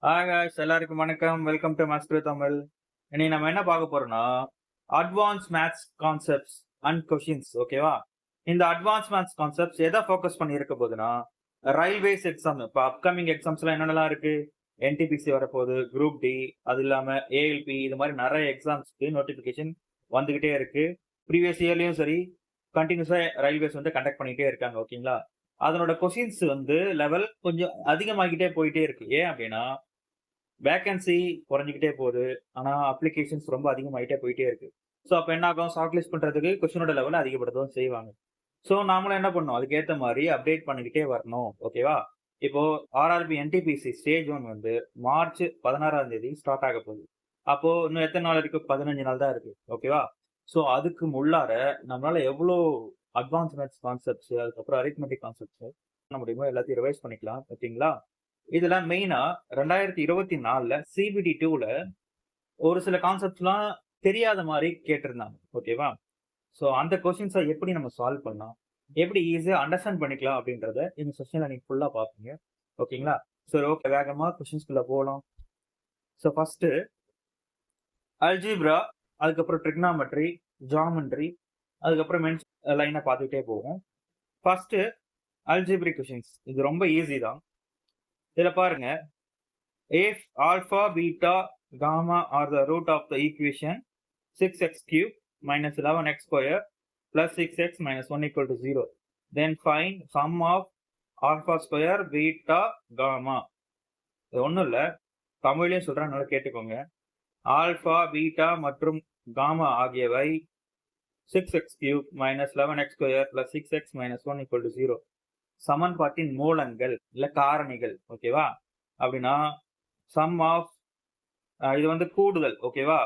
Hi guys எல்லாருக்கும் வணக்கம். Welcome to master Tamil. இன்னைக்கு நம்ம என்ன பார்க்க போறோம்னா advance maths concepts and questions. ஓகேவா? இந்த அட்வான்ஸ் மேத்ஸ் கான்செப்ட்ஸ் எதை ஃபோக்கஸ் பண்ணி இருக்க போகுதுன்னா ரயில்வேஸ் எக்ஸாம். இப்போ அப்கமிங் எக்ஸாம்ஸ்லாம் என்னென்னலாம் இருக்கு? என்டிபிசி வரப்போகுது, குரூப் டி, அது இல்லாமல் ஏஎல்பி, இது மாதிரி நிறைய எக்ஸாம்ஸ்க்கு நோட்டிஃபிகேஷன் வந்துகிட்டே இருக்கு. ப்ரீவியஸ் இயர்லையும் சரி கண்டினியூஸாக ரயில்வேஸ் வந்து கண்டக்ட் பண்ணிகிட்டே இருக்காங்க. ஓகேங்களா? அதனோட கொஷின்ஸ் வந்து லெவல் கொஞ்சம் அதிகமாகிட்டே போயிட்டே இருக்கு. ஏன் அப்படின்னா வேகன்சி குறைஞ்சிக்கிட்டே போகுது. ஆனா அப்ளிகேஷன்ஸ் ரொம்ப அதிகமாயிட்டே போயிட்டே இருக்கு. ஸோ அப்ப என்ன ஆகும்? ஷார்ட் லிஸ்ட் பண்றதுக்கு கொஸ்டினோட லெவல் அதிகப்படுத்தவும் செய்வாங்க. ஸோ நாமளும் என்ன பண்ணணும்? அதுக்கேத்த மாதிரி அப்டேட் பண்ணிக்கிட்டே வரணும். ஓகேவா? இப்போ ஆர்ஆர்பி என்டிபிசி ஸ்டேஜ் 1 வந்து மார்ச் 16ஆம் தேதி ஸ்டார்ட் ஆக போகுது. அப்போ இன்னும் எத்தனை நாள் இருக்கு? 15 நாள் தான் இருக்கு. ஓகேவா? ஸோ அதுக்கு உள்ளார நம்மளால எவ்வளோ அட்வான்ஸ் மேத்ஸ் கான்செப்ட்ஸ், அதுக்கப்புறம் அரித்மெட்டிக் கான்செப்ட்ஸ் பண்ண முடியுமோ எல்லாத்தையும் ரிவைஸ் பண்ணிக்கலாம். ஓகேங்களா? இதுல மெயினா 2024ல சிபிடி 2ல ஒரு சில கான்செப்ட்ஸ்லாம் தெரியாத மாதிரி கேட்டிருந்தாங்க. ஓகேவா? ஸோ அந்த கொஸ்டின்ஸை எப்படி நம்ம சால்வ் பண்ணலாம், எப்படி ஈஸியா அண்டர்ஸ்டாண்ட் பண்ணிக்கலாம் அப்படின்றத இந்த செஷன்ல நீங்க ஃபுல்லா பார்ப்பீங்க. ஓகேங்களா? சரி, ஓகே, வேகமா கொஸ்டின்ஸ்குள்ள போகலாம். ஸோ ஃபர்ஸ்ட் அல்ஜீப்ரா, அதுக்கப்புறம் ட்ரிக்னாமெட்ரி, ஜாமெட்ரி, அதுக்கப்புறம் லைனை பார்த்துக்கிட்டே போவோம். First algebraic questions. இது ரொம்ப ஈஸி தான். இதுல பாருங்க, if alpha, beta, gamma are the root of the equation 6x cube minus 11x square plus 6x minus 1 equal to 0, then find sum of alpha square, beta, gamma. இது ஒன்றும் இல்லை, தமிழ்லையும் சொல்கிறேன், நல்லா கேட்டுக்கோங்க. ஆல்ஃபா, பீட்டா மற்றும் காமா ஆகியவை 6x cube minus 11x square plus 6x minus 1 equal to 0 சமன்பாட்டின் மூலங்கள் இல்லை காரணிகள். ஓகேவா? அப்படின்னா சம் ஆஃப், இது வந்து கூடுதல். ஓகேவா?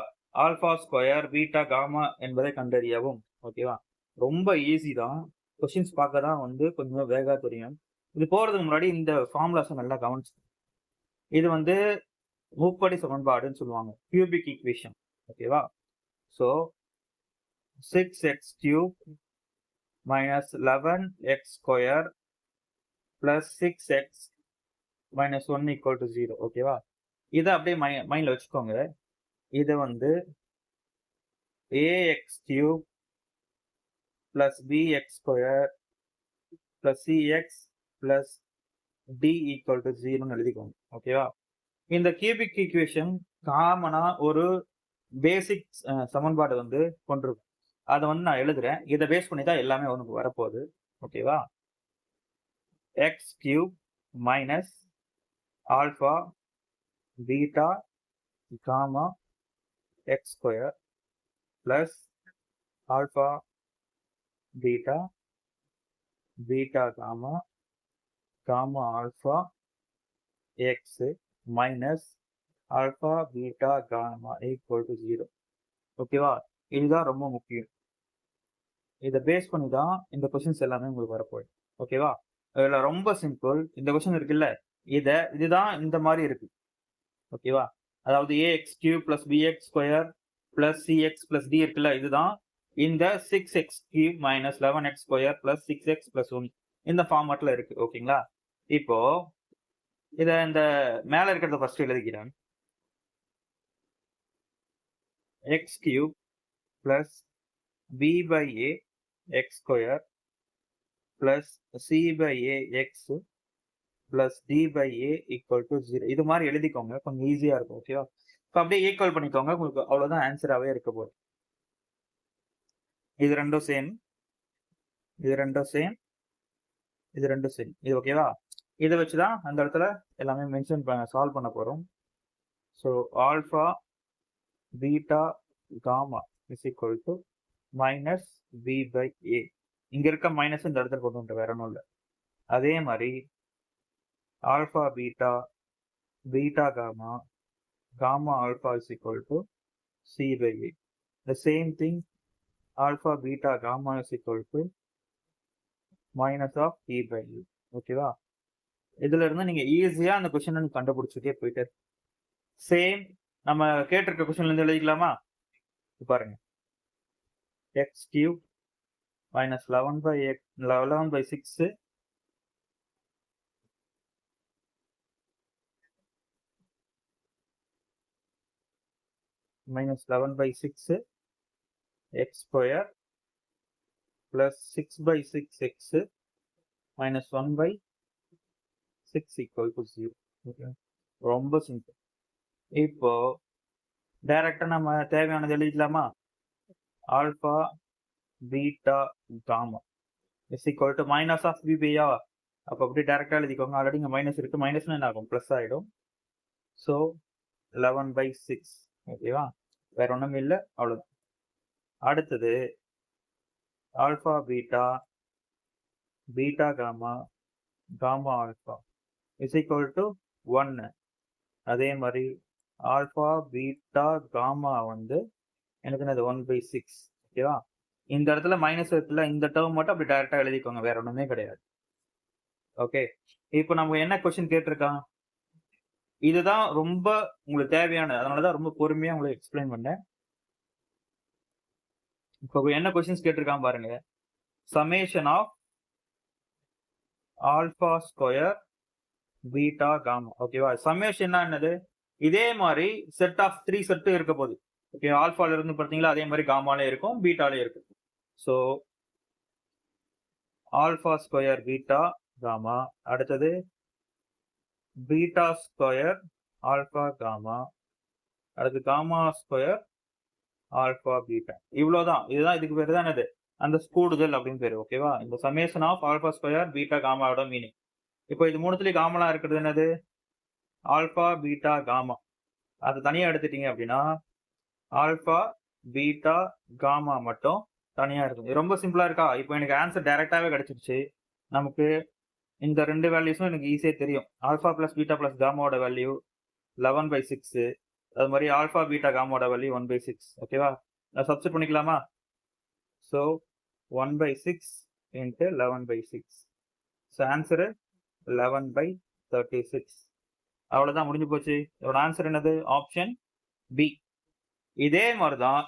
ஆல்பா ஸ்கொயர் பீட்டா காமா என்பதை கண்டறியவும். ஓகேவா? ரொம்ப ஈஸி தான். கொஸ்டின்ஸ் பார்க்க தான் வந்து கொஞ்சம் வேகா தெரியும். இது போறதுக்கு முன்னாடி இந்த ஃபார்முலாஸை நல்லா கவனிச்சு. இது வந்து முப்படி சமன்பாடுன்னு சொல்லுவாங்க, கியூபிக் ஈக்குவேஷன். ஓகேவா? So 6x cube minus 11x square plus 6x minus 1 equal to 0. ஓகேவா? இதை அப்படியே மைண்ட்ல வச்சுக்கோங்க. இது வந்து ax cube plus bx square plus cx plus d equal to 0 எழுதிக்கோங்க. ஓகேவா? இந்த கியூபிக் ஈக்குவேஷன் காமனா ஒரு பேசிக் சமன்பாடு வந்து கொண்டிருக்கும். அதை வந்து நான் எழுதுறேன். இதை பேஸ் பண்ணி தான் எல்லாமே உனக்கு வரப்போகுது. ஓகேவா? x cube minus alpha beta gamma x square plus alpha beta beta gamma gamma alpha x minus alpha beta gamma equal to 0. ஓகேவா? இதுதான் ரொம்ப முக்கியம். இதை பேஸ் பண்ணி தான் இந்த கொஸ்டின்ஸ் எல்லாமே உங்களுக்கு வரப்போகுது. ஓகேவா? இதில் ரொம்ப சிம்பிள். இந்த கொஸ்டின் இருக்குல்ல, இதுதான் இந்த மாதிரி இருக்கு. ஓகேவா? அதாவது a x cube plus b x square plus c x plus d இருக்குல்ல, இதுதான் இந்த 6x cube minus 11x square plus 6x plus 1 இந்த ஃபார்மேட்ல இருக்கு. ஓகேங்களா? இப்போ இதை இந்த மேல இருக்கிறத ஃபர்ஸ்ட் எழுதிக்கிறேன். X cube plus b by a x square plus c by a x plus d by a equal to 0. இது மாதிரி எழுதிக்கோங்க, கொஞ்சம் ஈஸியா இருக்கும். ஓகேவா? இப்போ அப்படியே ஈக்குவல் பண்ணிக்கோங்க. உங்களுக்கு அவ்வளவுதான் ஆன்சராகவே இருக்க போகுது. இது ரெண்டும் சேம், இது ரெண்டும் சேம், இது ரெண்டும் சேம். இது ஓகேவா? இதை வச்சுதான் அந்த இடத்துல எல்லாமே மென்ஷன் சால்வ் பண்ண போறோம். So alpha beta gamma is equal to minus B by A. இங்க இருக்க மைனஸ் இந்த இடத்துல கொண்டு வந்து வேற ஒன்றும் இல்லை. அதே மாதிரி alpha beta beta gamma gamma alpha is equal to C by A. The same thing, alpha beta gamma is equal to minus of E by A. ஓகேவா? இதுல இருந்து நீங்க ஈஸியா அந்த கொஸ்டின் கண்டுபிடிச்சிட்டே போயிட்டு சேம் நம்ம கேட்டிருக்க கொஸ்டின்ல இருந்து எழுதிக்கலாமா? பாருங்க, x cube minus 11 by 6 minus 11 by 6 x square plus 6 by 6 x minus 1 by 6 equal to 0. Okay. ரொம்ப சிம்பிள். இப்போ டைரக்டா நம்ம தேவையானது எழுதிக்கலாமா? Alpha beta gamma is equal to minus of பிபியா. அப்போ அப்படி டைரக்டா எழுதிக்கோங்க. ஆல்ரெடி இங்கே மைனஸ் இருக்கு, மைனஸ்னா என்ன ஆகும்? ப்ளஸ் ஆகிடும். So 11 by 6. ஓகேவா? வேற ஒன்றும் இல்லை, அவ்வளோதான். அடுத்தது alpha beta beta gamma gamma alpha is equal to 1. அதே மாதிரி ஆல்பா பீட்டா காமா வந்து எனக்கு என்னது 1 by 6. ஓகேவா? இந்த இடத்துல மைனஸ் இருக்குல்ல, இந்த டேர்ம் மட்டும் அப்படி டைரக்டா எழுதிக்கோங்க, வேற ஒண்ணுமே கிடையாது. ஓகே, இப்போ நம்ம என்ன கொஸ்டின் கேட்டிருக்கான்? இதுதான் ரொம்ப உங்களுக்கு தேவையான, அதனாலதான் ரொம்ப பொறுமையா உங்களுக்கு எக்ஸ்பிளைன் பண்ணேன். இப்போ என்ன கொஸ்டின்ஸ் கேட்டிருக்கான் பாருங்க. Summation of alpha square beta gamma. ஓகேவா? சமேஷன் என்னது? இதே மாதிரி செட் ஆஃப் 3 செட்டு இருக்க போகுது. ஓகே, ஆல்பால இருந்து பார்த்தீங்களா, அதே மாதிரி காமாலே இருக்கும், பீட்டாலே இருக்கும். So alpha square beta gamma, அடுத்தது பீட்டா ஸ்கொயர் ஆல்பா காமா, அடுத்து காமா ஸ்கொயர் ஆல்பா பீட்டா. இவ்வளோதான். இதுதான், இதுக்கு பேர் தான் என்னது? அந்த கூடுதல் அப்படின்னு பேரு. ஓகேவா? இந்த summation of alpha square beta காமாவோட மீனிங். இப்போ இது மூணுத்துலயும் காமலா இருக்கிறது என்னது? Alpha beta gamma. அது தனியா எடுத்துட்டீங்க அப்படின்னா ஆல்பா பீட்டா காமா மட்டும் தனியா இருக்கும். இது ரொம்ப சிம்பிளா இருக்கா? இப்போ எனக்கு ஆன்சர் டைரக்டாவே கிடைச்சிருச்சு. நமக்கு இந்த ரெண்டு வேல்யூஸும் எனக்கு ஈஸியா தெரியும். ஆல்பா பிளஸ் பீட்டா பிளஸ் காமாவோட வேல்யூ 11 by 6. அது மாதிரி ஆல்பா பீட்டா காமாவோட வேல்யூ 1 by 6. ஓகேவா? நான் சப்ஸ்டிட் பண்ணிக்கலாமா? So 1 by 6 into 11 by 6. So answer 11 by 36. அவ்வளோதான், முடிஞ்சு போச்சு. இதோட ஆன்சர் என்னது? Option B. இதே மாதிரிதான்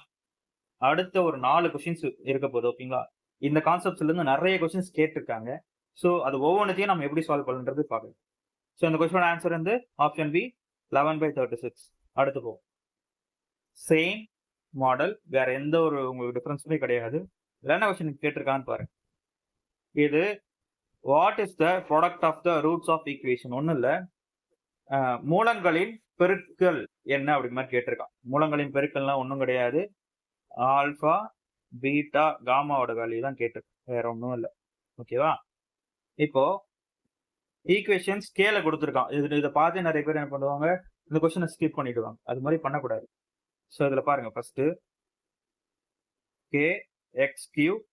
அடுத்த ஒரு 4 கொஸ்டின்ஸ் இருக்க போகுது. ஓகேங்களா? இந்த கான்செப்ட்ஸ்ல இருந்து நிறைய கொஸ்டின்ஸ் கேட்டிருக்காங்க. ஸோ அது ஒவ்வொன்றத்தையும் நம்ம எப்படி சால்வ் பண்ணுறது பார்க்கலாம். ஸோ இந்த கொஸ்டினோட ஆன்சர் வந்து ஆப்ஷன் பி, 11 by 36. அடுத்து போகும். சேம் மாடல், வேற எந்த ஒரு உங்களுக்கு டிஃபரன்ஸுமே கிடையாது. என்ன கொஸ்டின் கேட்டிருக்கான்னு பாருங்க. இது what is the product of the roots of equation. ஒன்றும் இல்லை, மூலங்களின் பெருக்கல் என்ன அப்படி மாதிரி கேட்டிருக்கான். மூலங்களின் பெருக்கல்னா ஒன்றும் கிடையாது, ஆல்பா பீட்டா காமாவோட வேல்யூ தான் கேட்டிருக்கேன், வேற ஒன்றும் இல்லை. ஓகேவா? இப்போ ஈக்குவேஷன் ஸ்கேல கொடுத்துருக்கான். இதை பார்த்து நிறைய பேர் என்ன பண்ணுவாங்க, இந்த கொஸ்டினை ஸ்கிப் பண்ணிடுவாங்க. அது மாதிரி பண்ணக்கூடாது. ஸோ இதில் பாருங்க, first K X cube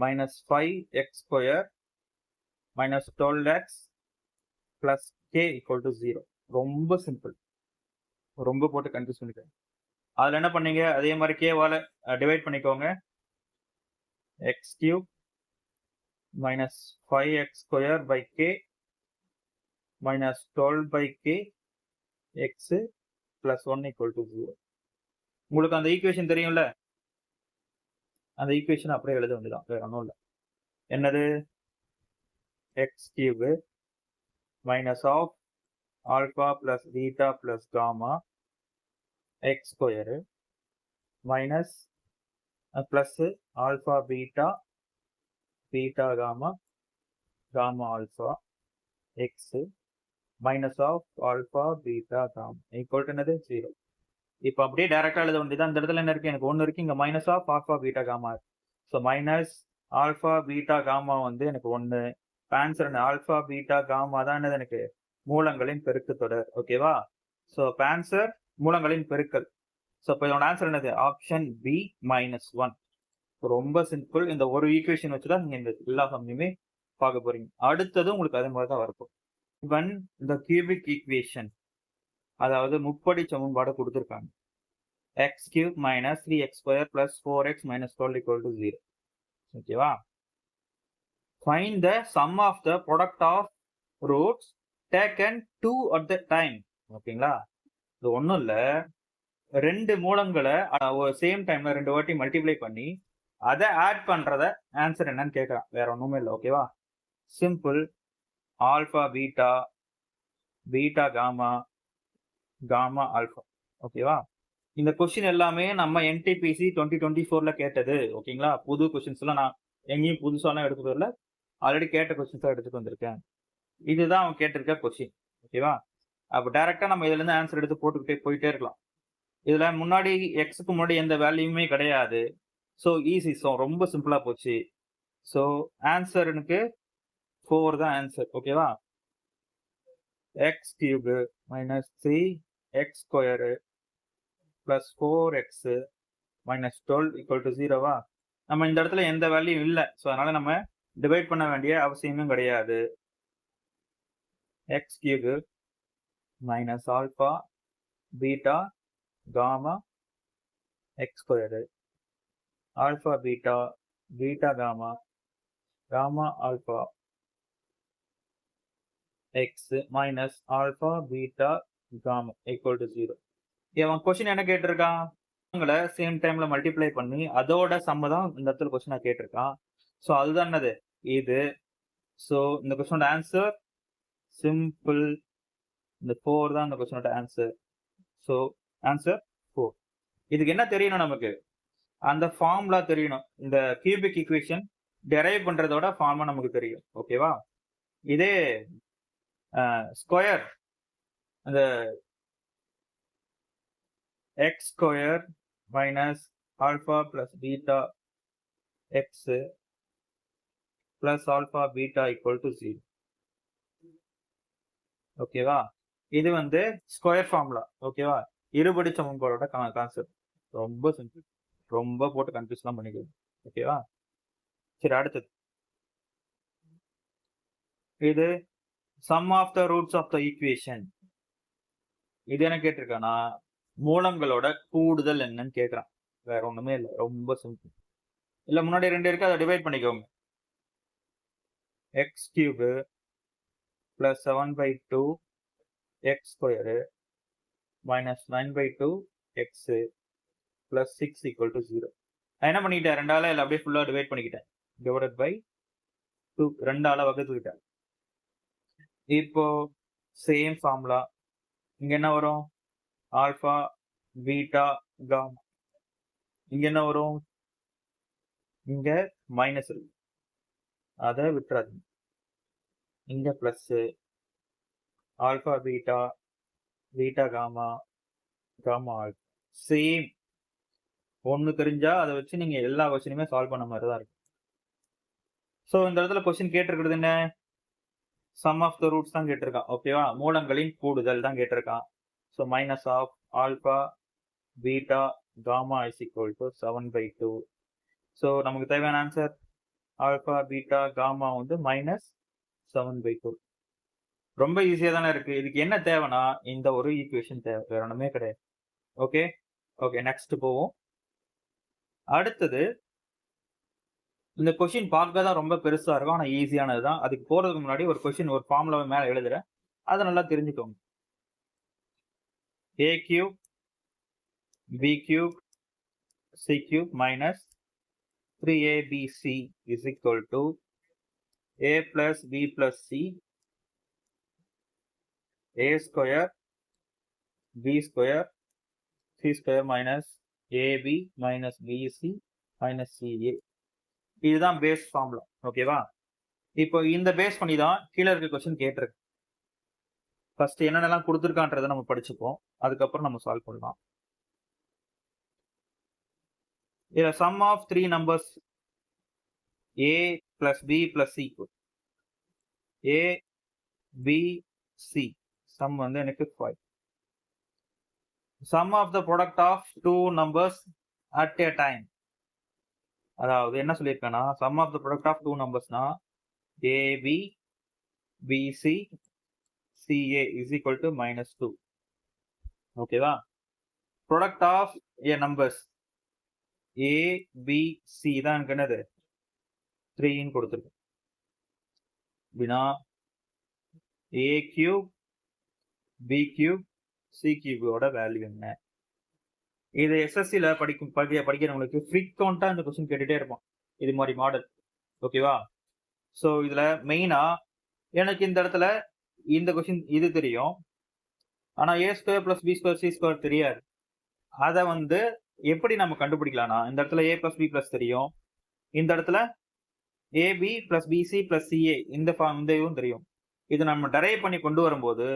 minus 5x square minus 12x plus k equal to 0. ரொம்ப சிம்பிள், ரொம்ப போட்டு கன்ஃபியூஸ் பண்ணிக்கிறேன். அதில் என்ன பண்ணீங்க, அதே மாதிரி கேவால டிவைட் பண்ணிக்கோங்க. X cube minus 5x square by k minus 12 by k x plus 1 equal to 0. உங்களுக்கு அந்த ஈக்குவேஷன் தெரியும்ல, அந்த ஈக்குவேஷன் அப்படியே எழுத வேண்டியதான், வேற ஒன்றும் இல்லை. என்னது? X cube minus of alpha plus beta plus gamma x square minus plus alpha beta beta gamma gamma alpha x minus of alpha beta gamma equal to என்னது? 0. இப்போ அப்படியே டைரக்டா எழுத வேண்டியதான். இந்த இடத்துல என்ன இருக்கு? எனக்கு 1 இருக்கு, இங்க minus of alpha beta gamma. So minus alpha beta gamma வந்து எனக்கு 1. ஆன்சர் என்ன? ஆல்பா பீட்டா காமா தான் என்னது? எனக்கு மூலங்களின் பெருக்கு தொடர். ஓகேவா? ஸோ ஆன்சர் மூலங்களின் பெருக்கல். ஸோ இப்போ இதோட ஆன்சர் என்னது? Option B -1. ரொம்ப சிம்பிள். இந்த ஒரு ஈக்குவேஷன் வச்சுதான் நீங்க இந்த எல்லா சம்மையுமே பார்க்க போறீங்க. அடுத்தது உங்களுக்கு அதே மாதிரி தான் இருக்கும். இவன் இந்த கியூபிக் ஈக்குவேஷன், அதாவது முப்படி சமன்பாடு கொடுத்துருக்காங்க. X cube minus 3x square plus 4x minus 12 equal to 0. ஓகேவா? Find the sum of the product of roots taken 2 at the time. ஓகேங்களா? இது ஒன்றும் இல்லை, 2 மூலங்களை சேம் டைம்ல 2 வாட்டி மல்டிப்ளை பண்ணி அதை ஆட் பண்றத ஆன்சர் என்னன்னு கேட்கறான், வேற ஒன்றுமே இல்லை. ஓகேவா? Simple. Alpha beta beta gamma gamma alpha. ஓகேவா? இந்த கொஸ்டின் எல்லாமே நம்ம என்டிபிசி 2024ல கேட்டது. ஓகேங்களா? புது கொஸ்டின்ஸ் எல்லாம் நான் எங்கேயும் புதுசாலாம் எடுத்துட்டு வரல. ஆல்ரெடி கேட்ட கொஸ்டின்ஸ் தான் எடுத்துட்டு வந்திருக்கேன். இதுதான் அவன் கேட்டிருக்க கொஸ்டின். ஓகேவா? அப்ப டைரக்டா நம்ம இதுல இருந்து ஆன்சர் எடுத்து போட்டுக்கிட்டே போயிட்டே இருக்கலாம். இதுல முன்னாடி எக்ஸ்க்கு முன்னாடி எந்த வேல்யூமே கிடையாது. So easy. ஸோ ரொம்ப சிம்பிளா போச்சு. ஸோ ஆன்சர் எனக்கு 4 தான் ஆன்சர். ஓகேவா? X cube minus 3x square plus 4x minus 12 equal to 0வா? நம்ம இந்த இடத்துல எந்த வேல்யூ இல்லை. ஸோ அதனால நம்ம டிவைட் பண்ண வேண்டிய அவசியமும் கிடையாது. X cube minus alpha beta gamma x square alpha beta beta gamma gamma alpha x minus alpha beta gamma equal to 0. இவன் கொஸ்டின் என்ன கேட்டிருக்கான்? சேம் டைம்ல மல்டிப்ளை பண்ணி அதோட சம்ம தான் இந்த இடத்துல கொஸ்டினா கேட்டிருக்கான். ஸோ அதுதான் என்னது இது. ஸோ இந்த கொஸ்டினோட ஆன்சர் சிம்பிள். இந்த 4 தான் இந்த கொஸ்டினோட ஆன்சர். So answer 4. இதுக்கு என்ன தெரியணும் நமக்கு? அந்த ஃபார்முலா தெரியணும். இந்த கியூபிக் ஈக்குவேஷன் டெரைவ் பண்றதோட ஃபார்முலா நமக்கு தெரியும். ஓகேவா? இதே ஸ்கொயர் அந்த X square minus alpha plus beta X plus alpha beta equal to 0. ஓகேவா? இது வந்து ஸ்கொயர் ஃபார்முலா. ஓகேவா? இருபடி சமன்பாடோட கான்செப்ட். ரொம்ப சிம்பிள். ரொம்ப போட்டு கன்ஃபியூஸ்லாம் பண்ணிக்கலாம். ஓகேவா? சரி, அடுத்தது இது sum of the roots of the equation. இது என்ன கேட்டிருக்கானா, மூலங்களோட கூடுதல் என்னன்னு கேட்கறான். வேற ஒண்ணுமே இல்லை. ரொம்ப சிம்பிள். இல்ல முன்னாடி 2 இருக்கு, அதை டிவைட் பண்ணிக்கோங்க. X cube plus 7/2 X square minus 9/2 X plus 6 equal to 0. நான் என்ன பண்ணிட்டேன்? 2ஆல இல்லை அப்படியே ஃபுல்லா டிவைட் பண்ணிக்கிட்டேன். டிவைடட் பை 2, 2ஆல வகுத்துக்கிட்டேன். இப்போ சேம் ஃபார்முலா. இங்க என்ன வரும்? Alpha beta gamma. இங்க என்ன வரும்? இங்க மைனஸ் இருக்கு, அதை விட்டுறாதீங்க. இங்க plus alpha beta beta gamma gamma alpha. Same. ஒண்ணு தெரிஞ்சா அதை வச்சு நீங்க எல்லா கொஸ்டினுமே சால்வ் பண்ண மாதிரி தான் இருக்கு. ஸோ இந்த இடத்துல கொஸ்டின் கேட்டிருக்கிறது என்ன? சம் ஆஃப் த ரூட்ஸ் தான் கேட்டிருக்கான். ஓகேவா? மூலங்களின் கூடுதல் தான் கேட்டிருக்கான். So minus of alpha beta gamma is equal to 7/2. So நமக்கு தேவையான ஆன்சர் ஆல்பா பீட்டா காமா வந்து மைனஸ் 7/2. ரொம்ப ஈஸியா தானே இருக்கு. இதுக்கு என்ன தேவைன்னா இந்த ஒரு ஈக்குவேஷன் தேவை, வேற ஒண்ணுமே கிடையாது. ஓகே ஓகே, நெக்ஸ்ட் போவோம். அடுத்தது இந்த கொஸ்டின் பார்க்க தான் ரொம்ப பெருசா இருக்கும், ஆனா ஈஸியானது தான். அதுக்கு போறதுக்கு முன்னாடி ஒரு கொஸ்டின் ஒரு ஃபார்முலாவை மேல எழுதுறேன், அதை நல்லா தெரிஞ்சுக்கோங்க. a cube b cube c cube minus 3abc is equal to a plus b plus c a square b square c square minus ab minus bc minus ca. இதுதான் பேஸ் ஃபார்முலா. ஓகேவா? இப்போ இந்த பேஸ் பண்ணி தான் கீழே இருக்க question கேட்டிருக்கு. First என்னென்னலாம் கொடுத்துருக்கான்றதை நம்ம படிச்சுப்போம், அதுக்கப்புறம் நம்ம சால்வ் பண்ணலாம். இதுல sum of 3 numbers a plus b plus c a b c sum வந்து எனக்கு 5. Sum of the product of 2 numbers at a டைம். அதாவது என்ன சொல்லியிருக்கேன்னா, sum of the product of 2 நம்பர்ஸ்னா ab bc ca is equal to -2. ஓகேவா? Product of a நம்பர்ஸ் a b c தான் எனக்கு என்னது 3ன்னு கொடுத்துருக்கு. அப்படின்னா a cube b cube c கியூபோட வேல்யூ என்ன? இது எஸ்எஸ்சில படிக்கிறவங்களுக்கு ஃப்ரீக்வெண்டா இந்த கொஸ்டின் கேட்டுட்டே இருப்பான், இது மாதிரி மாடல். ஓகேவா? ஸோ இதுல மெயினா எனக்கு இந்த இடத்துல இந்த கொஸ்டின் இது தெரியும், ஆனா a square plus b square c square தெரியாது. அதை வந்து எப்படி நம்ம கண்டுபிடிக்கலாம்னா, இந்த இடத்துல a plus b plus தெரியும், இந்த இடத்துல ab plus bc plus ca இந்த இதுவும் தெரியும். இது நம்ம டெரைவ் பண்ணி கொண்டு வரும்போது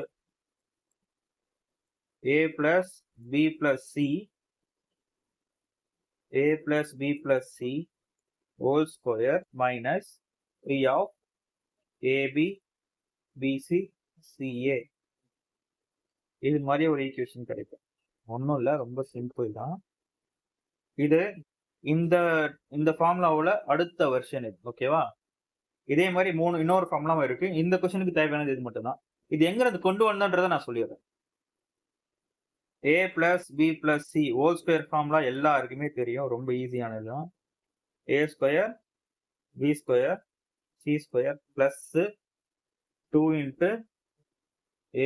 a plus b plus c a plus b plus c whole square minus 3 of ab bc ca இது மாதிரி ஒரு ஈக்குவேஷன் கிடைக்கும். ஒன்றும் இல்லை, ரொம்ப சிம்பிள் தான் இது. இந்த இந்த ஃபார்முலாவோட அடுத்த வெர்ஷன் இது. ஓகேவா? இதே மாதிரி இன்னொரு ஃபார்முலாவும் இருக்கு. இந்த கொஸ்டினுக்கு தேவையானது இது மட்டும்தான். இது எங்க இருந்து கொண்டு வந்தோன்றதை நான் சொல்லிடுறேன். a plus b plus c whole square formula எல்லாருக்குமே தெரியும், ரொம்ப ஈஸியானது தான். a square b square c square plus 2 into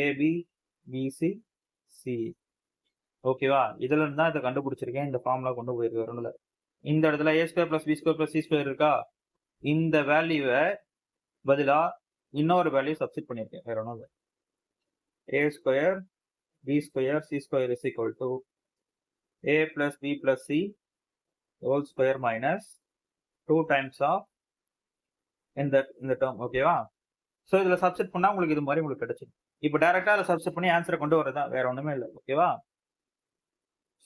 ab bc c. ஓகேவா? இதுல இருந்து தான் இதை கண்டுபிடிச்சிருக்கேன். இந்த ஃபார்முலா கொண்டு போயிருக்க இந்த இடத்துல a square plus b square plus c square இருக்கா, இந்த வேல்யூவை பதிலா இன்னொரு வேல்யூ சப்ஸ்டிட் பண்ணியிருக்கேன். வேற ஒன்றும் இல்லை. a square b square c square is equal to a plus b plus c whole square minus 2 times of இந்த டேர்ம். ஓகேவா? ஸோ இதில் சப்ஸ்டிட் பண்ணால் உங்களுக்கு இது மாதிரி உங்களுக்கு கிடைச்சிடும். இப்போ டைரெக்டாக அதில் சப்ஸ்டிட் பண்ணி ஆன்சரை கொண்டு வரதான், வேற ஒன்றுமே இல்லை. ஓகேவா?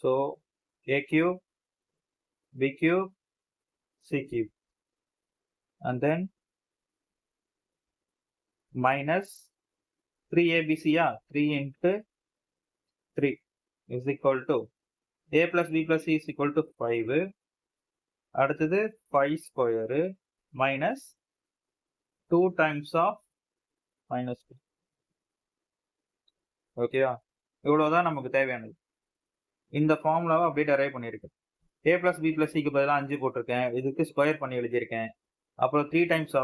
So a cube b cube c cube and then minus 3abc 3 into 3 is equal to a plus b plus c is equal to 5. அடுத்தது 5 square minus 2 times of minus 2. ஓகேவா? இவ்வளோதான் நமக்கு தேவையானது. இந்த ஃபார்முலாவை அப்படியே டெரைவ் பண்ணியிருக்கேன். a plus b plus cக்கு பதிலாக 5 போட்டிருக்கேன், இதுக்கு ஸ்கொயர் பண்ணி எழுதியிருக்கேன். அப்புறம் 3 டைம்ஸ்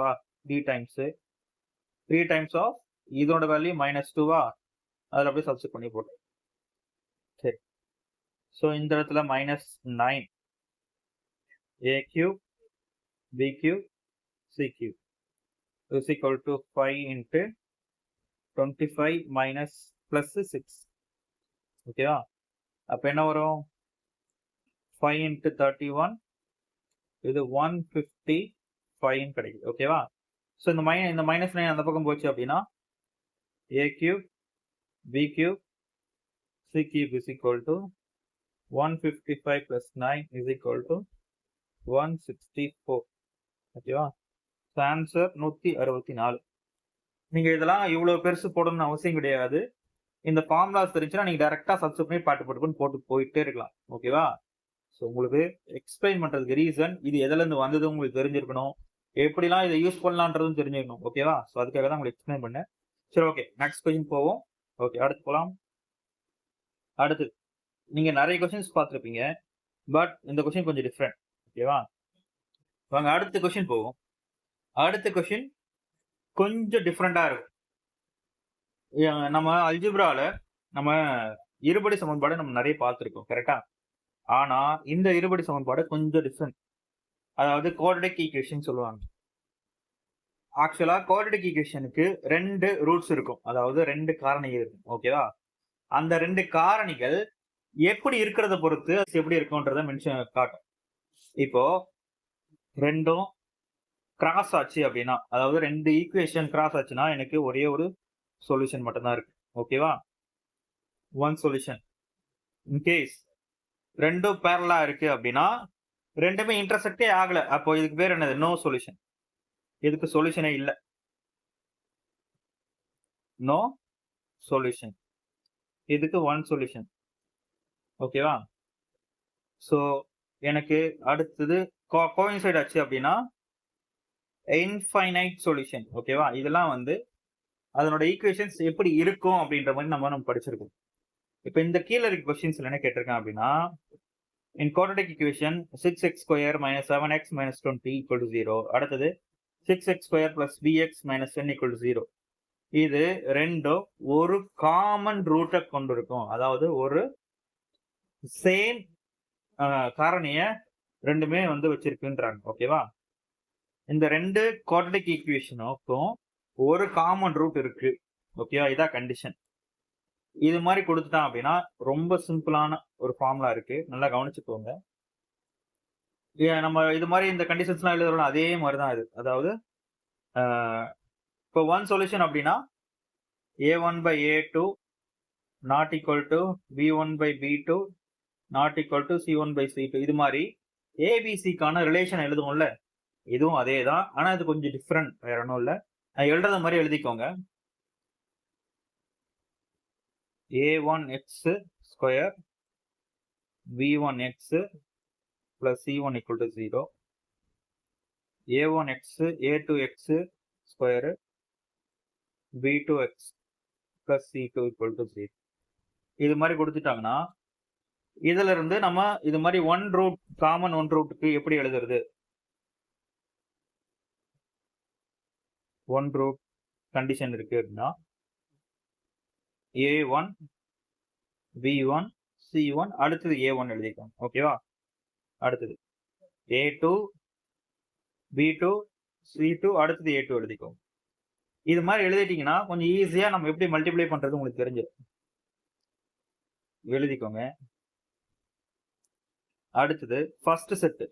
3 டைம்ஸ் 3 டைம்ஸ் ஆஃப் இதோட வேல்யூ மைனஸ் 2 அதில் அப்படியே சப்ஸ்டிட் பண்ணி போட்டேன். சரி, ஸோ இந்த இடத்துல minus 9 a cube b cube c cube is equal to 5 into 25 minus plus 6. ஓகேவா? அப்போ என்ன வரும்? 5 into 31 இது 155 கிடைக்குது. ஓகேவா? ஸோ இந்த மைனஸ் 9 அந்த பக்கம் போச்சு அப்படின்னா a cube b cube c cube is equal to 155 plus 9 is equal to 164. ஓகேவா? ஆன்சர் 164. நீங்க இதெல்லாம் இவ்வளவு பெருசு போடணும்னு அவசியம் கிடையாது. இந்த ஃபார்முலாஸ் தெரிஞ்சுன்னா நீங்க டைரக்டா சப்ஸ்டிட் பண்ணி போட்டு போயிட்டே இருக்கலாம். ஓகேவா? ஸோ உங்களுக்கு எக்ஸ்பிளைன் பண்றதுக்கு ரீசன் இது எதுல இருந்து வந்தது உங்களுக்கு தெரிஞ்சிருக்கணும், எப்படிலாம் இதை யூஸ் பண்ணலான்றதும் தெரிஞ்சிருக்கணும். ஓகேவா? ஸோ அதுக்காக தான் உங்களுக்கு எக்ஸ்பிளைன் பண்ணேன். சரி, ஓகே, நெக்ஸ்ட் கொஸ்டின் போவோம். ஓகே, அடுத்து போகலாம். அடுத்து நீங்க நிறைய கொஸ்டின்ஸ் பார்த்துருப்பீங்க, பட் இந்த கொஸ்டின் கொஞ்சம் டிஃப்ரெண்ட். ஓகேவா? வாங்க அடுத்த கொஸ்டின் போவோம். அடுத்த கொஸ்டின் கொஞ்சம் டிஃப்ரெண்டா இருக்கும். நம்ம அல்ஜிப்ரால நம்ம இருபடி சமன்பாடு நம்ம நிறைய பார்த்துருக்கோம், கரெக்டா? ஆனா இந்த இருபடி சமன்பாடு கொஞ்சம் டிஃப்ரெண்ட். அதாவது குவாட்ரடிக் ஈக்குவேஷன் சொல்லுவாங்க. ஆக்சுவலா குவாட்ரடிக் ஈக்குவேஷனுக்கு 2 ரூட்ஸ் இருக்கும், அதாவது 2 காரணிகள் இருக்கும். ஓகேவா? அந்த 2 காரணிகள் எப்படி இருக்கிறத பொறுத்து எப்படி இருக்கும்ன்றத மென்ஷன் காட்டும். இப்போ ரெண்டும் கிராஸ் ஆச்சு அப்படின்னா, அதாவது 2 ஈக்குவேஷன் கிராஸ் ஆச்சுன்னா எனக்கு ஒரே ஒரு சொல்யூஷன் மட்டும்தான் இருக்கு. ஓகேவா? One solution. இன்கேஸ் 2 பேரலா இருக்கு அப்படின்னா ரெண்டுமே இன்டர்செக்டே ஆகல, அப்போ இதுக்கு பேர் என்னது? No solution. இதுக்கு சொல்யூஷனே இல்லை, நோ சொல்யூஷன். இதுக்கு ஒன் சொல்யூஷன். ஓகேவா? ஸோ எனக்கு அடுத்தது கோயின்சைட் ஆச்சு அப்படின்னா இன்ஃபைனைட் சொல்யூஷன். ஓகேவா? இதெல்லாம் வந்து அதனோட ஈக்குவேஷன்ஸ் எப்படி இருக்கும் அப்படின்ற மாதிரி நம்ம படிச்சிருக்கோம். இப்போ இந்த கீழே இருக்க கொஸ்டின்ஸ்ல என்ன கேட்டிருக்கேன் அப்படின்னா, in quadratic equation 6x square minus 7x minus 20 equal to 0. அடுத்தது 6x square plus bx minus 10 equal to 0. இது ரெண்டும் ஒரு காமன் ரூட்டை கொண்டிருக்கும், அதாவது ஒரு சேம் காரணிய ரெண்டுமே வந்து வச்சிருக்குன்றாங்க. ஓகேவா? இந்த 2 குவாட்ரடிக் ஈக்குவேஷனுக்கும் ஒரு காமன் ரூட் இருக்கு. ஓகேவா? இதான் கண்டிஷன். இது மாதிரி கொடுத்துட்டான் அப்படின்னா ரொம்ப சிம்பிளான ஒரு ஃபார்முலா இருக்கு, நல்லா கவனிச்சுக்கோங்க. நம்ம இது மாதிரி இந்த கண்டிஷன்ஸ்லாம் எழுதுறோம், அதே மாதிரி தான் இது. அதாவது இப்போ ஒன் சொல்யூஷன் அப்படின்னா a1 by a2 not equal to b1 by b2 not equal to c1 by c2. இது மாதிரி ஏபிசிக்கான ரிலேஷன் எழுதுவோம்ல, இதுவும் அதே தான். ஆனா இது கொஞ்சம் டிஃப்ரெண்ட், வேற ஒன்றும் இல்லை. எழுதுற மாதிரி எழுதிக்கோங்க. a1x square b1x plus c1 equal to 0, a1x a2x square b2x plus c2 equal to 0. இது மாதிரி கொடுத்துட்டாங்கன்னா இதுல இருந்து நம்ம இது மாதிரி ஒன் ரூட், காமன் ஒன் ரூட்டுக்கு எப்படி எழுதுறது? ஒன் ரூட் கண்டிஷன் இருக்கு அப்படின்னா a1 b1 c1 அடுத்தது a1 எழுதிக்கோங்க. ஓகேவா? அடுத்தது a2 b2 c2 அடுத்தது a2 எழுதிக்கோங்க. இது மாதிரி எழுதிட்டீங்கன்னா கொஞ்சம் ஈஸியா நம்ம எப்படி மல்டிப்ளை பண்றது உங்களுக்கு தெரிஞ்சிடும். எழுதிக்கோங்க. அடுத்தது ஃபர்ஸ்ட் செட்,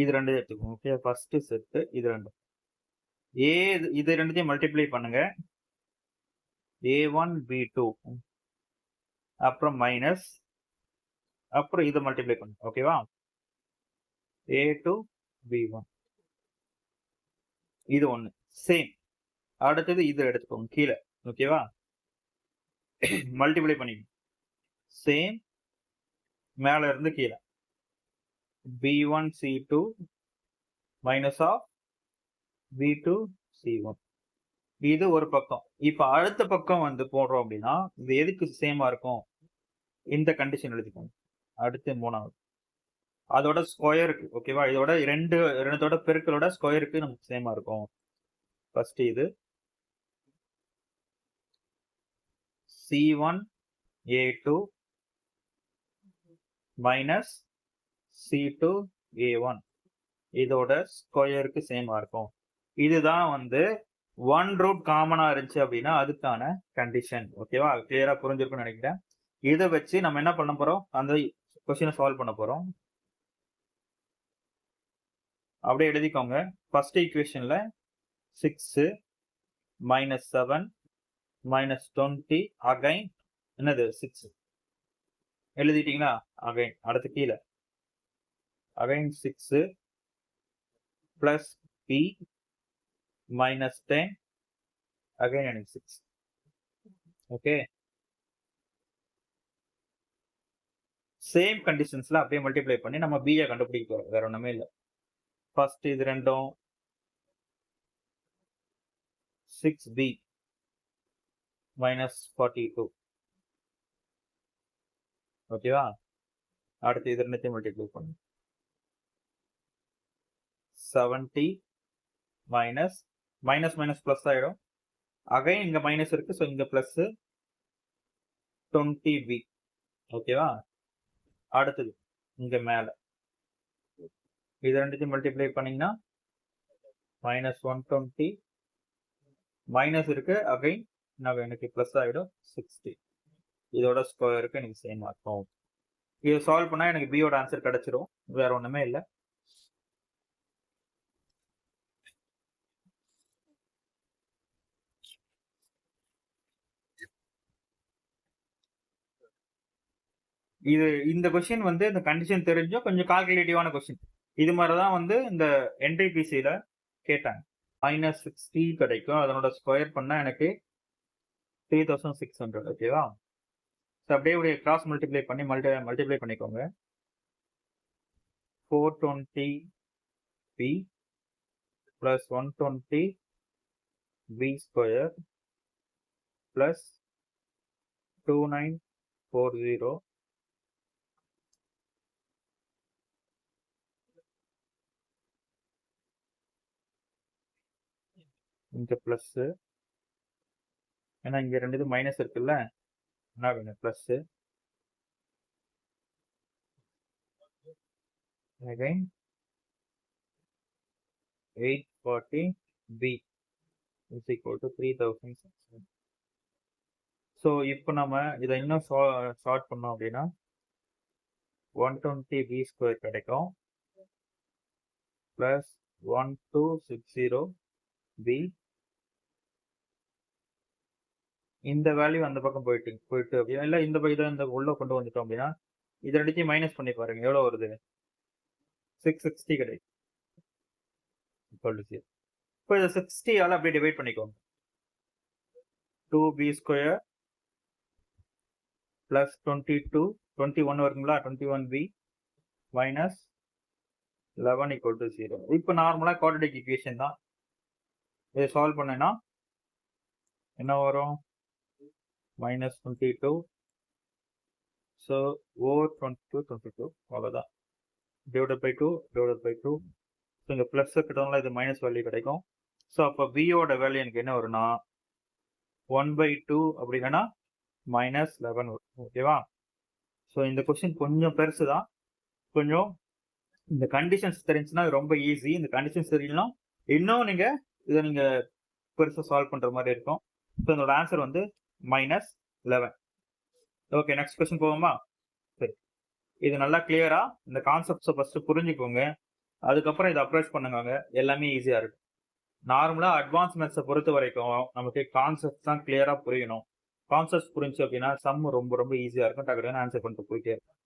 இது ரெண்டு எடுத்துக்கோங்க. ஓகே, ஃபர்ஸ்ட் செட் இது ரெண்டு. இது ரெண்டுத்தையும் மல்டிப்ளை பண்ணுங்க. a1 b2 அப்புறம் மைனஸ், அப்புறம் இதை மல்டிப்ளை பண்ணுங்க. ஓகேவா? a2 b1 இது ஒண்ணு சேம். அடுத்தது இது எடுத்துக்கோங்க கீழே. ஓகேவா? மல்டிப்ளை பண்ணிக்கோங்க. சேம் மேல இருந்து கீழே b1 c2 minus of b2 c1. இது ஒரு பக்கம். இப்ப அடுத்த பக்கம் வந்து போடுறோம் அப்படின்னா இது எதுக்கு சேமா இருக்கும்? இந்த கண்டிஷன் எழுதிக்கோங்க. அடுத்து மூணாவது அதோட ஸ்கொயருக்கு. ஓகேவா? இதோட ரெண்டோட பெருக்களோட ஸ்கொயருக்கு நமக்கு சேமா இருக்கும். ஃபர்ஸ்ட் இது c1 a2 minus c2 a1 இதோட ஸ்கொயருக்கு சேமா இருக்கும். இதுதான் வந்து ஒன் ரூட் காமனா இருந்துச்சு அப்படின்னா அதுக்கான கண்டிஷன். ஓகேவா? கிளியரா புரிஞ்சிருக்கும்னு நினைக்கிறேன். இதை வச்சு நம்ம என்ன பண்ண போறோம்? அந்த கொஸ்டினை சால்வ் பண்ண போறோம். அப்படியே எழுதிக்கோங்க. ஃபர்ஸ்ட் ஈக்குவேஷன்ல 6 மைனஸ் 7 மைனஸ் 20 அகைன் என்னது 6 எழுதிட்டீங்களா? அகைன் அடுத்து கீழே again 6 plus p minus 10 again எனக்கு 6. ஓகே, சேம் கண்டிஷன்ஸ்ல அப்படியே மல்டிப்ளை பண்ணி நம்ம b கண்டுபிடிக்க போறோம், வேற ஒண்ணுமே இல்லை. ஃபர்ஸ்ட் இது ரெண்டும் 6b மைனஸ் 42. ஓகேவா? அடுத்து இது ரெண்டுத்தையும் மல்டிப்ளை பண்ணு. 70 மைனஸ் மைனஸ் மைனஸ் பிளஸ் ஆயிடும். அகைன் இங்க மைனஸ் இருக்கு, ஸோ இங்க பிளஸ் 20b. ஓகேவா? அடுத்தது இங்க மேல இது ரெண்டுத்தையும் மல்டிப்ளை பண்ணீங்கன்னா மைனஸ் 120 மைனஸ் இருக்கு, அகைன் எனக்கு பிளஸ் ஆயிடும் 60. இதோட ஸ்கொயருக்கு எனக்கு சேம் ஆகும். இது சால்வ் பண்ணா எனக்கு பியோட ஆன்சர் கிடைச்சிரும், வேற ஒண்ணுமே இல்லை. இது இந்த கொஸ்டின் வந்து இந்த கண்டிஷன் தெரிஞ்சோ கொஞ்சம் கால்குலேட்டிவான கொஸ்டின். இது மாதிரிதான் வந்து இந்த என்டிபிசியில கேட்டாங்க. மைனஸ் 60 கிடைக்கும், அதனோட ஸ்கொயர் பண்ணா எனக்கு 3600. ஓகேவா? அப்படியே கிராஸ் மல்டிப்ளை பண்ணி மல்டிப்ளை பண்ணிக்கோங்க. 420b plus 120b square plus 2940 இங்க பிளஸ், ஏன்னா இங்க ரெண்டு இது மைனஸ் இருக்குல்ல, என்ன வேணும் plus. Again 840b is equal to 3600. So இப்போ நம்ம இதை இன்னும் ஷார்ட் பண்ணோம் அப்படின்னா 120b² கிடைக்கும் ப்ளஸ் 1260b. இந்த வேல்யூ அந்த பக்கம் போயிட்டு அப்படின்னா இல்லை இந்த இதை இந்த உள்ள கொண்டு வந்துட்டோம் அப்படின்னா இதை ரெண்டுத்தையும் மைனஸ் பண்ணி பாருங்க எவ்வளோ வருது. 660 கிடைக்கும். இப்போ இதை 60ஆல் அப்படியே டிவைட் பண்ணிக்கோங்க. 2b² ப்ளஸ் 21 வருங்களா, 21b மைனஸ் 11 = 0. இப்போ நார்மலாக குவாட்ரேட்டிக் ஈக்குவேஷன் தான். இதை சால்வ் பண்ணேன்னா என்ன வரும், -22. ஸோ ஓவர் 22 அவ்வளோதான், டிவைடட் பை 2 ஸோ இங்கே ப்ளஸ் கிட்டவங்களா இது மைனஸ் வேல்யூ கிடைக்கும். ஸோ அப்போ பியோட வேல்யூ எனக்கு என்ன வரும்னா 1/2 அப்படி இல்லைன்னா -11 வரும். ஓகேவா. ஸோ இந்த கொஸ்டின் கொஞ்சம் பெருசு தான். கொஞ்சம் இந்த கண்டிஷன்ஸ் தெரிஞ்சுன்னா ரொம்ப ஈஸி. இந்த கண்டிஷன்ஸ் தெரியலனா இன்னும் நீங்கள் இதை நீங்கள் பெருசாக சால்வ் பண்ணுற மாதிரி இருக்கும். ஸோ இதோட ஆன்சர் வந்து -11. ஓகே, நெக்ஸ்ட் கொஸ்டின் போவோமா. சரி, இது நல்லா கிளியரா இந்த கான்செப்ட்ஸை ஃபர்ஸ்ட் புரிஞ்சுக்கோங்க, அதுக்கப்புறம் இதை அப்ரோச் பண்ணுங்க, எல்லாமே ஈஸியாக இருக்கும். நார்மலாக அட்வான்ஸ் மேத்ஸை பொறுத்த வரைக்கும் நமக்கு கான்செப்ட் தான் கிளியரா புரியணும். கான்செப்ட் புரிஞ்சு அப்படின்னா சம் ரொம்ப ரொம்ப ஈஸியாக இருக்கும், டக்குன்னு ஆன்சர் பண்ணிட்டு போயிட்டே இருக்கும்.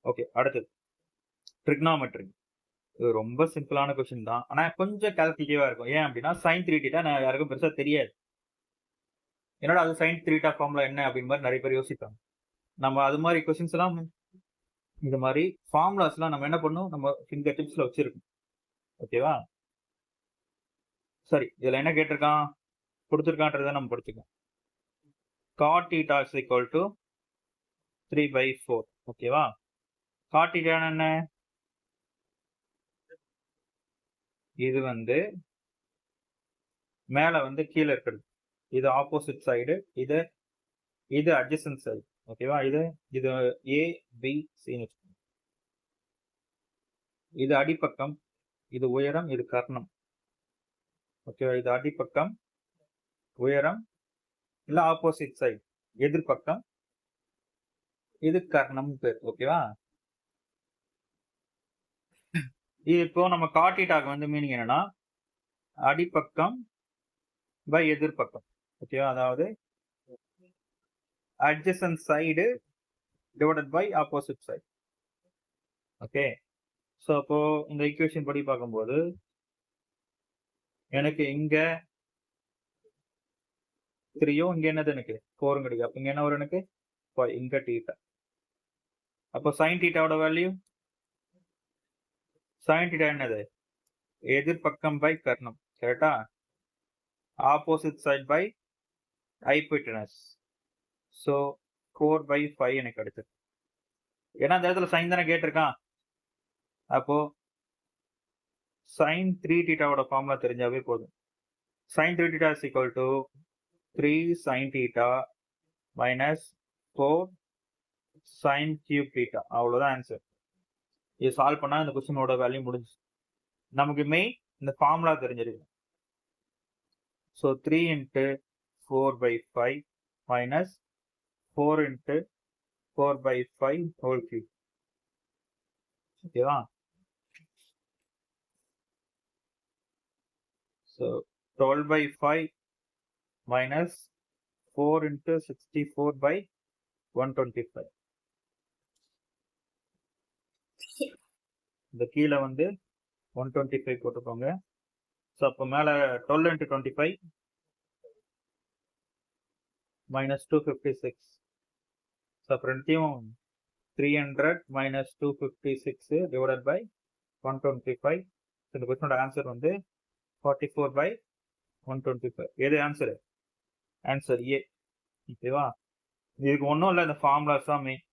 ஓகே, அடுத்தது ட்ரிக்னாமெட்ரி. இது ரொம்ப சிம்பிளான கொஸ்டின் தான், ஆனால் கொஞ்சம் கால்குலேட்டிவாக இருக்கும். ஏன் அப்படின்னா sin 3θ நான் யாருக்கும் பெருசாக தெரியாது. என்னோட அது sin 3θ ஃபார்முலா என்ன அப்படின்னு மாதிரி நிறைய பேர் யோசிப்பாங்க. நம்ம அது மாதிரி கொஸ்டின்ஸ் எல்லாம் இந்த மாதிரி ஃபார்முலாஸ்லாம் நம்ம என்ன பண்ணும், நம்ம ஃபிங்கர் டிப்ஸில் வச்சிருக்கோம். ஓகேவா. சரி, இதில் என்ன கேட்டிருக்கான் கொடுத்துருக்கான்றதை நம்ம படிச்சுக்கோம். cot θ = 3/4. ஓகேவா. cot θ என்ன, இது வந்து மேல வந்து கீழே இருக்கிறது, இது ஆப்போசிட் சைடு, இது அட்ஜசன்ட் சைடு. ஓகேவா. இது ABC, இது அடிப்பக்கம், இது உயரம், இது கர்ணம். ஓகேவா. இது அடிப்பக்கம், உயரம், இல்ல ஆப்போசிட் சைடு எதிர்பக்கம், இது கர்ணம் பேர். ஓகேவா. இப்போ நம்ம cot θ வந்து மீனிங் என்னன்னா அடிப்பக்கம் பை எதிர்பக்கம். ஓகேவா. அதாவது adjacent side divided by opposite side. Okay. So அப்போ இந்த ஈக்குவேஷன் படி பார்க்கும்போது எனக்கு இங்க 3யும் இங்க என்னது எனக்கு 4 கிடைக்கும். அப்ப இங்க என்ன வரும் எனக்கு 5, இங்க θ. அப்போ sin θ வேல்யூ, sin θ என்னது எதிர்பக்கம் பை கர்ணம். கரெக்டா. Opposite side by hypotenuse. So 4/5 எனக்கு கிடைச்சது. ஏன்னா இந்த இடத்துல சைன் தானே கேட்டிருக்கான். அப்போ sin 3θ ஃபார்முலா தெரிஞ்சாவே போதும். sin 3θ = 3 sin θ minus 4 sin cube θ. அவ்வளோதான் ஆன்சர். இது சால்வ் பண்ணா இந்த கொஸ்டினோட வேல்யூ முடிஞ்சு. நமக்கு மெயின் இந்த ஃபார்முலா தெரிஞ்சிருக்கு. So 3 × 4/5 minus 4 × 4/5 whole cube. ஓகேவா. So 12/5 minus 4 × 64/125. இந்த கீழே வந்து 125 போட்டுக்கோங்க. ஸோ அப்போ மேலே 12 × 25 minus 256. ஸோ அப்போ ரெண்டுத்தையும் 300 minus 256 divided by 125. இந்த கொஸ்டினோட ஆன்சர் வந்து 44/125. எது ஆன்சரு, ஆன்சர் ஏ. ஓகேவா. இதுக்கு ஒன்றும் இல்லை, இந்த ஃபார்முலாஸ் தான் மெயின்.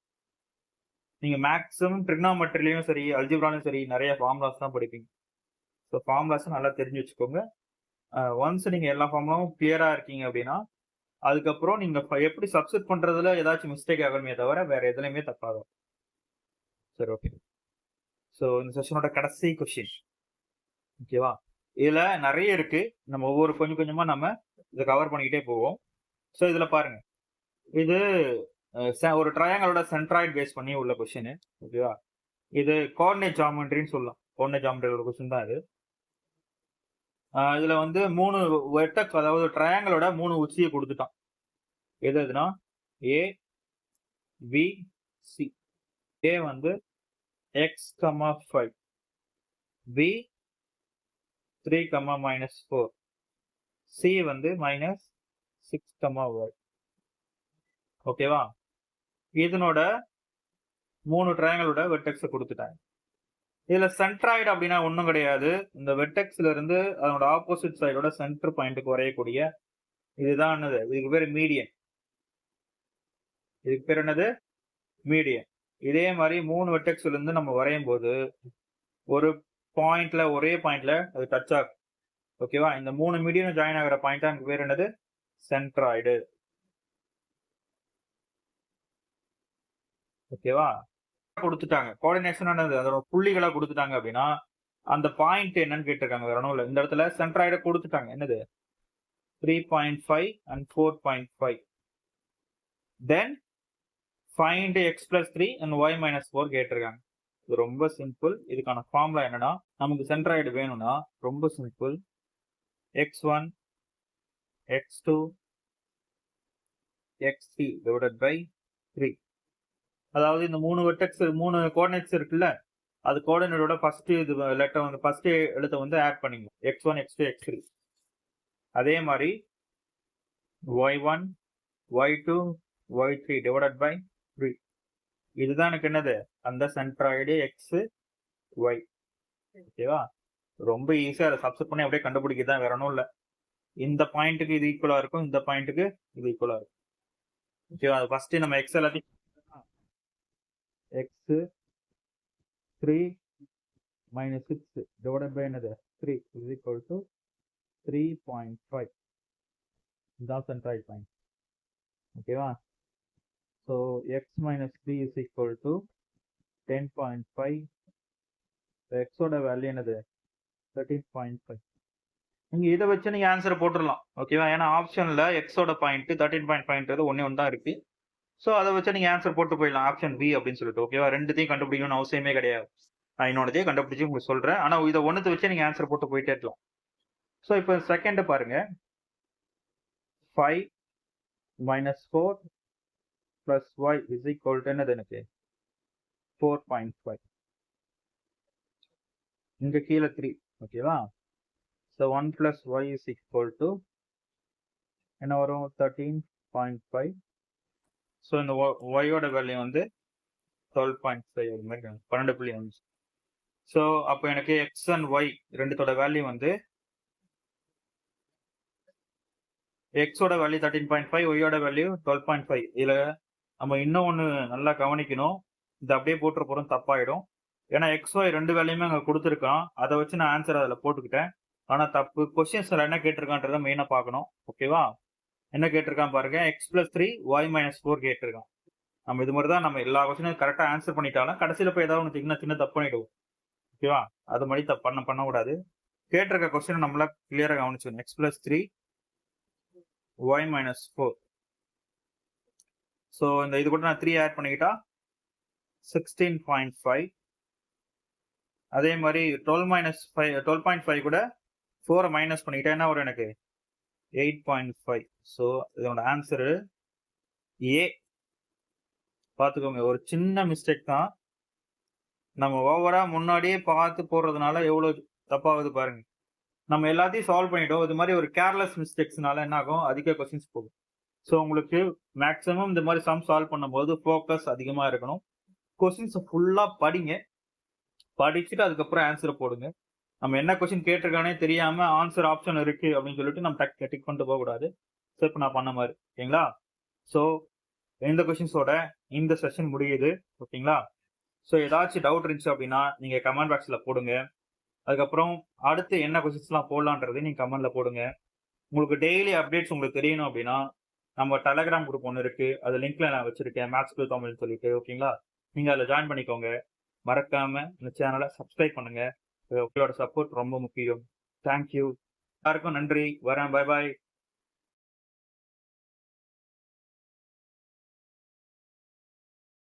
நீங்கள் மேக்ஸிமம் ட்ரிக்னாமெட்ரிலையும் சரி அல்ஜிப்ராலையும் சரி நிறைய ஃபார்முலாஸ் தான் படிப்பீங்க. ஸோ ஃபார்முலாஸும் நல்லா தெரிஞ்சு வச்சுக்கோங்க. ஒன்ஸ் நீங்கள் எல்லா ஃபார்முலாவும் கிளியராக இருக்கீங்க அப்படின்னா அதுக்கப்புறம் நீங்கள் எப்படி சப்ஸ்டிட் பண்ணுறதுல ஏதாச்சும் மிஸ்டேக் ஆகணுமே தவிர வேறு எதுலையுமே தப்பாகும். சரி, ஓகே. ஸோ இந்த செஷனோட கடைசி கொஸ்டின். ஓகேவா. இதில் நிறைய இருக்குது, நம்ம ஒவ்வொரு கொஞ்சம் கொஞ்சமாக நம்ம இதை கவர் பண்ணிக்கிட்டே போவோம். ஸோ இதில் பாருங்கள், இது ஒரு ட்ரையாங்கிளோட சென்ட்ராய்டு பேஸ் பண்ணி உள்ள கொஸ்டின். ஓகேவா? இது கோஆர்டினேட் ஜியோமெட்ரின்னு சொல்லலாம். கோஆர்டினேட் ஜியோமெட்ரியோட கொஸ்டின் தான் இது. இதுல வந்து 3 வெர்டெக்ஸ், அதாவது ட்ரையாங்கிளோட 3 உச்சியை கொடுத்துட்டான். எதுனா ஏ, பி, சி. ஏ வந்து x, 5, b 3, -4, c வந்து -6, y. ஓகேவா? இதனோட 3 ட்ரையாங்கிளோட வெர்டெக்ஸை கொடுத்துட்டாங்க. இதுல சென்ட்ராய்டு அப்படின்னா ஒன்றும் கிடையாது. இந்த வெர்டெக்ஸ்ல இருந்து அதனோட ஆப்போசிட் சைடோட சென்டர் பாயிண்ட்டுக்கு வரையக்கூடிய இதுதான் என்னது? இதுக்கு பேர் மீடியன். இதுக்கு பேர் என்னது? மீடியன். இதே மாதிரி 3 வெர்டெக்ஸ்ல இருந்து நம்ம வரையும் போது ஒரு பாயிண்ட்ல, ஒரே பாயிண்ட்ல அது டச் ஆகும். ஓகேவா? இந்த 3 மீடியனும் ஜாயின் ஆகிற பாயிண்ட் தான் பேர் என்னது? சென்ட்ராய்டு. ஓகேவா? கொடுத்துட்டாங்க. கோஆர்டினேஷன் என்னது? அதோட புள்ளிகளா கொடுத்துட்டாங்க அப்படின்னா அந்த பாயிண்ட் என்னன்னு கேட்டிருக்காங்க. வேற ஒன்றும் இல்லை. இந்த இடத்துல சென்ட்ராய்டை கொடுத்துட்டாங்க. என்னது? 3.5 and 4.5. Then find x plus 3 and y minus 4 கேட்டிருக்காங்க. இது ரொம்ப சிம்பிள். இதுக்கான ஃபார்முலா என்னன்னா, நமக்கு சென்ட்ராய்டு வேணும்னா ரொம்ப simple. x1, x2, x3 divided by 3. அதாவது இந்த 3 வெர்டெக்ஸ், 3 கோஆர்டினேட்ஸ் இருக்குல்ல, அது கோஆர்டினேட்டோட ஃபர்ஸ்ட் இது லெட்டர் வந்து ஃபர்ஸ்ட் எழுத்தை வந்து ஆட் பண்ணிங்க. x1, x2, x3. அதே மாதிரி y1, y2, y3 divided by 3. இதுதான் எனக்கு என்னது? அந்த சென்ட்ராய்டு x, y. ஓகேவா? ரொம்ப ஈஸியா அதை சப்ஸ்டிட் பண்ணி அப்படியே கண்டுபிடிக்கதான், வேற ஒன்றும் இல்லை. இந்த பாயிண்ட்டுக்கு இது ஈக்குவலா இருக்கும், இந்த பாயிண்ட்டுக்கு இது ஈக்குவலா இருக்கும். ஓகேவா? அது ஃபர்ஸ்ட் நம்ம x எல்லாத்தையும் x 3 minus 6 divided by என்னது? 3 is equal to 3.5. இதுதான் சென்ட்ராய்டு பாயிண்ட். ஓகேவா? So x minus 3 is equal to 10.5. எக்ஸோட வேல்யூ என்னது? 13.5. நீங்க இதை வச்சு நீங்க ஆன்சர் போட்டுடலாம். ஓகேவா? ஏன்னா ஆப்ஷன்ல எக்ஸோட பாயிண்ட் 13.5 ஒன்னே ஒன்று தான் இருக்கு. ஸோ அதை வச்சு நீங்க ஆன்சர் போட்டு போயிடலாம். ஆப்ஷன் பி அப்படின்னு சொல்லிட்டு. ஓகேவா? ரெண்டுத்தையும் கண்டுபிடிக்கணும்னு அவசியமே கிடையாது. நான் என்னோடதையும் கண்டுபிடிச்சு உங்களுக்கு சொல்றேன். ஆனா இதை ஒன்னத்தை வச்சு நீங்க ஆன்சர் போட்டு போயிட்டே இருக்கலாம். ஸோ இப்போ செகண்ட் பாருங்க. 5 minus 4 plus y is equal to என்னது? எனக்கு 4.5. இங்க கீழே 3. ஓகேவா? So 1 plus y is equal to என்ன வரும்? 13.5. ஸோ இந்த ஒயோட வேல்யூ வந்து 12.5 அது மாதிரி 12.5. ஸோ அப்போ எனக்கு எக்ஸ் அண்ட் ஒய் ரெண்டுத்தோட வேல்யூ வந்து எக்ஸோட வேல்யூ 13.5, ஒய்யோட வேல்யூ 12.5. இதுல நம்ம இன்னும் ஒன்று நல்லா கவனிக்கணும். இது அப்படியே போட்டுற போகிறோம், தப்பாயிடும். ஏன்னா எக்ஸ் ஒய் ரெண்டு வேல்யூமே அங்கே கொடுத்துருக்கான். அதை வச்சு நான் ஆன்சர் அதில் போட்டுக்கிட்டேன். ஆனால் தப்பு. கொஸ்டின்ஸில் என்ன கேட்டிருக்கான்றதை மெயினாக பார்க்கணும். ஓகேவா? என்ன கேட்டிருக்கான் பாருங்க. எக்ஸ் பிளஸ் 3 ஒய் மைனஸ் 4 கேட்டிருக்கான். நம்ம இது மாதிரி தான் நம்ம எல்லா கொஸ்டினும் கரெக்டாக ஆன்சர் பண்ணிட்டாலும் கடைசியில் போய் ஏதாவது ஒன்று சின்ன தப்பு பண்ணிடுவோம். ஓகேவா? அது மாதிரி பண்ணக்கூடாது. கேட்டிருக்க கொஸ்டின் நம்மளா கிளியராக கவனிச்சுக்கணும். X plus 3 Y minus 4. So இந்த இது கூட நான் 3 ஆட் பண்ணிக்கிட்டா 16.5. அதே மாதிரி 12.5 கூட 4 மைனஸ் பண்ணிக்கிட்டா என்ன வரும்? எனக்கு 8.5. ஸோ இதோட ஆன்சரு ஏ. பார்த்துக்கோங்க, ஒரு சின்ன மிஸ்டேக் தான். நம்ம ஓவரா முன்னாடியே பார்த்து போடுறதுனால எவ்வளோ தப்பாகுது பாருங்க. நம்ம எல்லாத்தையும் சால்வ் பண்ணிட்டோம். இது மாதிரி ஒரு கேர்லெஸ் மிஸ்டேக்ஸ்னால என்ன ஆகும்? அதிக கொஸ்டின்ஸ் போகும். ஸோ உங்களுக்கு மேக்ஸிமம் இந்த மாதிரி சம் சால்வ் பண்ணும்போது ஃபோக்கஸ் அதிகமாக இருக்கணும். கொஸ்டின்ஸை ஃபுல்லாக படிங்க. படிச்சுட்டு அதுக்கப்புறம் ஆன்சரை போடுங்க. நம்ம என்ன கொஸ்டின் கேட்டிருக்கானே தெரியாம ஆன்சர் ஆப்ஷன் இருக்கு அப்படின்னு சொல்லிட்டு நம்ம டிக் பண்ணிட்டு போகக்கூடாது. ஸோ இப்போ நான் பண்ண மாதிரி. ஓகேங்களா? ஸோ இந்த கொஸ்டின்ஸோட இந்த செஷன் முடியுது. ஓகேங்களா? ஸோ ஏதாச்சும் டவுட் இருந்துச்சு அப்படின்னா நீங்க கமெண்ட் பாக்ஸில் போடுங்க. அதுக்கப்புறம் அடுத்து என்ன கொஸ்டின்ஸ்லாம் போடலான்றது நீங்க கமெண்ட்ல போடுங்க. உங்களுக்கு டெய்லி அப்டேட்ஸ் உங்களுக்கு தெரியணும் அப்படின்னா நம்ம டெலகிராம் குரூப் ஒன்று இருக்கு. அது லிங்க்ல நான் வச்சிருக்கேன், மேத்ஸ் ப்ளஸ் தமிழ்னு சொல்லிட்டு. ஓகேங்களா? நீங்க அதில் ஜாயின் பண்ணிக்கோங்க. மறக்காம இந்த சேனலை சப்ஸ்கிரைப் பண்ணுங்க. உங்களோட சப்போர்ட் ரொம்ப முக்கியம். தேங்க்யூ. எல்லாருக்கும் நன்றி. வரேன். Bye bye.